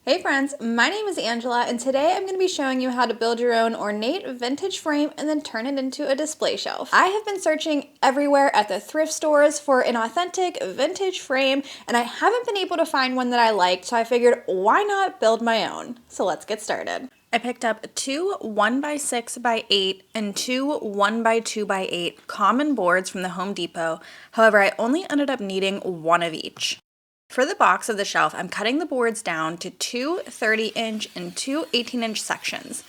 Hey friends, my name is Angela and today I'm going to be showing you how to build your own ornate vintage frame and then turn it into a display shelf. I have been searching everywhere at the thrift stores for an authentic vintage frame and I haven't been able to find one that I liked, so I figured why not build my own? So let's get started. I picked up two 1x6x8 and two 1x2x8 common boards from the Home Depot. However, I only ended up needing one of each. For the box of the shelf, I'm cutting the boards down to two 30-inch and two 18-inch sections.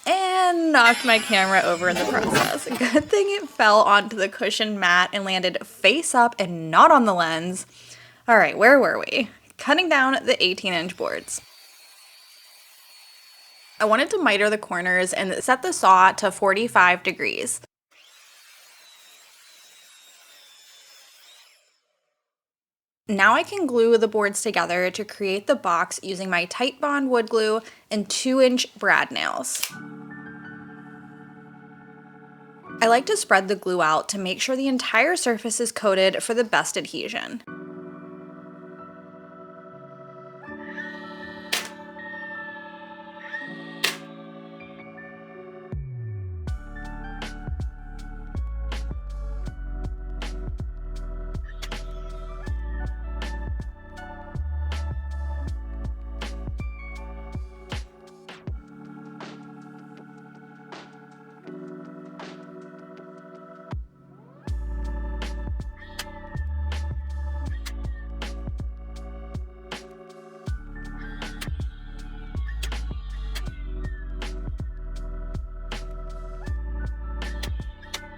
And knocked my camera over in the process. Good thing it fell onto the cushion mat and landed face up and not on the lens. Alright, where were we? Cutting down the 18-inch boards. I wanted to miter the corners and set the saw to 45 degrees. Now I can glue the boards together to create the box using my Titebond wood glue and 2-inch brad nails. I like to spread the glue out to make sure the entire surface is coated for the best adhesion.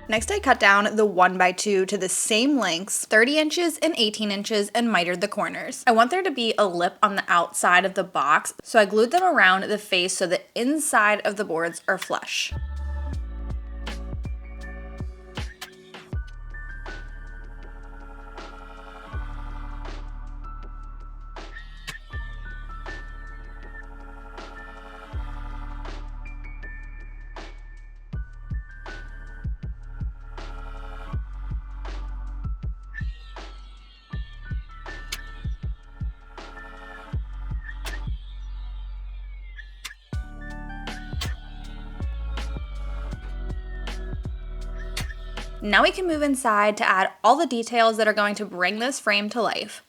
Next, I cut down the 1x2 to the same lengths, 30 inches and 18 inches, and mitered the corners. I want there to be a lip on the outside of the box, so I glued them around the face so the inside of the boards are flush. Now we can move inside to add all the details that are going to bring this frame to life.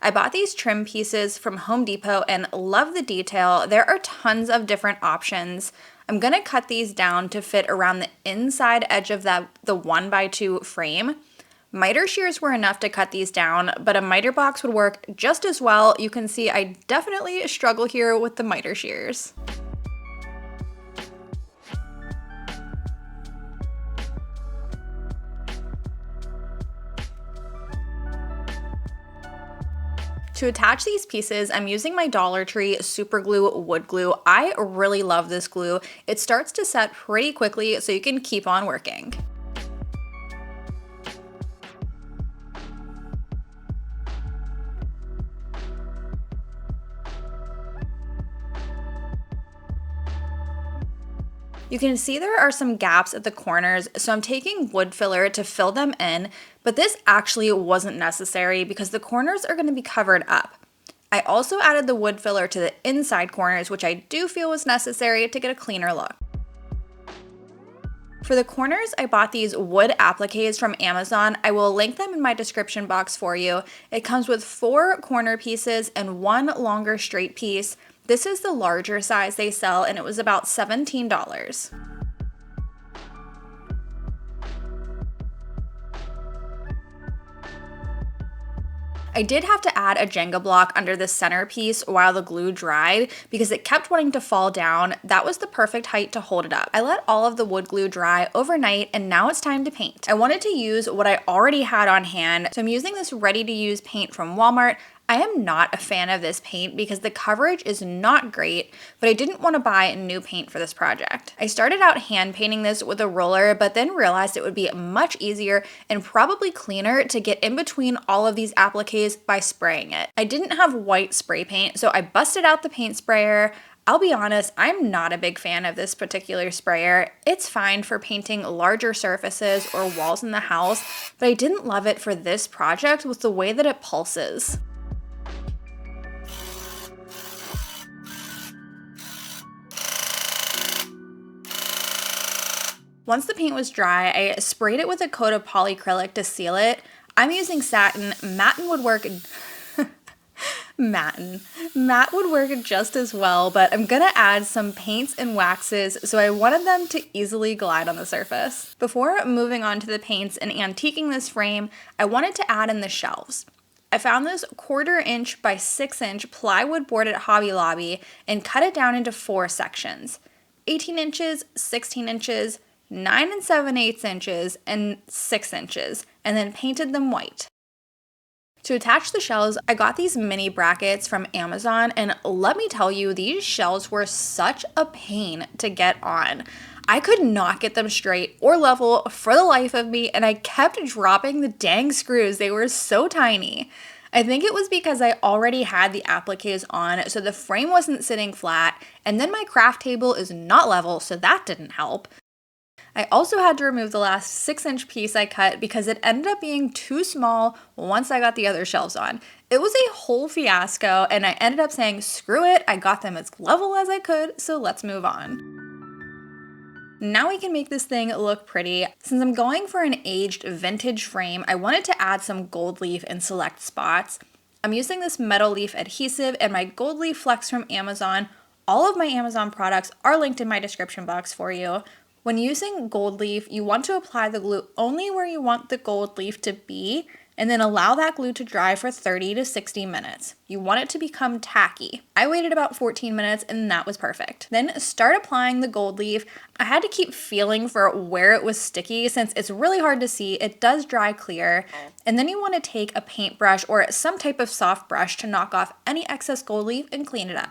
I bought these trim pieces from Home Depot and love the detail. There are tons of different options. I'm gonna cut these down to fit around the inside edge of the 1x2 frame. Miter shears were enough to cut these down, but a miter box would work just as well. You can see I definitely struggle here with the miter shears. To attach these pieces, I'm using my Dollar Tree Super Glue wood glue. I really love this glue. It starts to set pretty quickly, so you can keep on working. You can see there are some gaps at the corners, so I'm taking wood filler to fill them in, but this actually wasn't necessary because the corners are going to be covered up. I also added the wood filler to the inside corners, which I do feel was necessary to get a cleaner look. For the corners, I bought these wood appliques from Amazon. I will link them in my description box for you. It comes with 4 corner pieces and 1 longer straight piece. This is the larger size they sell, and it was about $17. I did have to add a Jenga block under the center piece while the glue dried because it kept wanting to fall down. That was the perfect height to hold it up. I let all of the wood glue dry overnight and now it's time to paint. I wanted to use what I already had on hand, so I'm using this ready-to-use paint from Walmart. I am not a fan of this paint because the coverage is not great, but I didn't want to buy new paint for this project. I started out hand painting this with a roller, but then realized it would be much easier and probably cleaner to get in between all of these appliques by spraying it. I didn't have white spray paint, so I busted out the paint sprayer. I'll be honest, I'm not a big fan of this particular sprayer. It's fine for painting larger surfaces or walls in the house, but I didn't love it for this project with the way that it pulses. Once the paint was dry, I sprayed it with a coat of polyacrylic to seal it. I'm using satin. Matte would work Matte would work just as well, but I'm gonna add some paints and waxes, so I wanted them to easily glide on the surface. Before moving on to the paints and antiquing this frame, I wanted to add in the shelves. I found this 1/4 inch by 6 inch plywood board at Hobby Lobby and cut it down into 4 sections: 18 inches, 16 inches, 9 7/8 inches, and 6 inches, and then painted them white. To attach the shelves, I got these mini brackets from Amazon, and let me tell you, these shelves were such a pain to get on. I could not get them straight or level for the life of me, and I kept dropping the dang screws. They were so tiny. I think it was because I already had the appliques on, so the frame wasn't sitting flat, and then my craft table is not level, so that didn't help. I also had to remove the last 6-inch piece I cut because it ended up being too small once I got the other shelves on. It was a whole fiasco, and I ended up saying, screw it, I got them as level as I could, so let's move on. Now we can make this thing look pretty. Since I'm going for an aged vintage frame, I wanted to add some gold leaf in select spots. I'm using this metal leaf adhesive and my gold leaf flex from Amazon. All of my Amazon products are linked in my description box for you. When using gold leaf, you want to apply the glue only where you want the gold leaf to be, and then allow that glue to dry for 30 to 60 minutes. You want it to become tacky. I waited about 14 minutes and that was perfect. Then start applying the gold leaf. I had to keep feeling for where it was sticky since it's really hard to see. It does dry clear. And then you want to take a paintbrush or some type of soft brush to knock off any excess gold leaf and clean it up.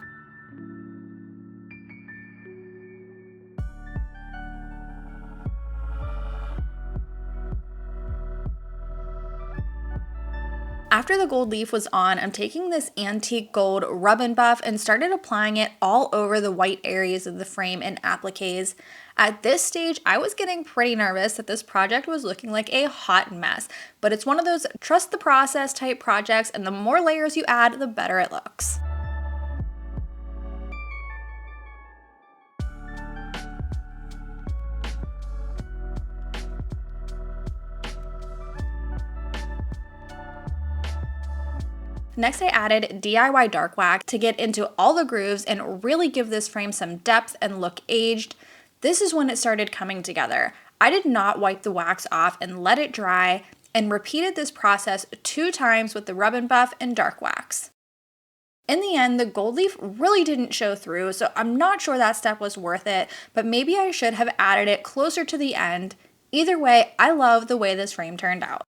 After the gold leaf was on, I'm taking this antique gold rub and buff and started applying it all over the white areas of the frame and appliques. At this stage, I was getting pretty nervous that this project was looking like a hot mess, but it's one of those trust the process type projects, and the more layers you add, the better it looks. Next, I added DIY dark wax to get into all the grooves and really give this frame some depth and look aged. This is when it started coming together. I did not wipe the wax off and let it dry, and repeated this process 2 times with the rub and buff and dark wax. In the end, the gold leaf really didn't show through, so I'm not sure that step was worth it, but maybe I should have added it closer to the end. Either way, I love the way this frame turned out.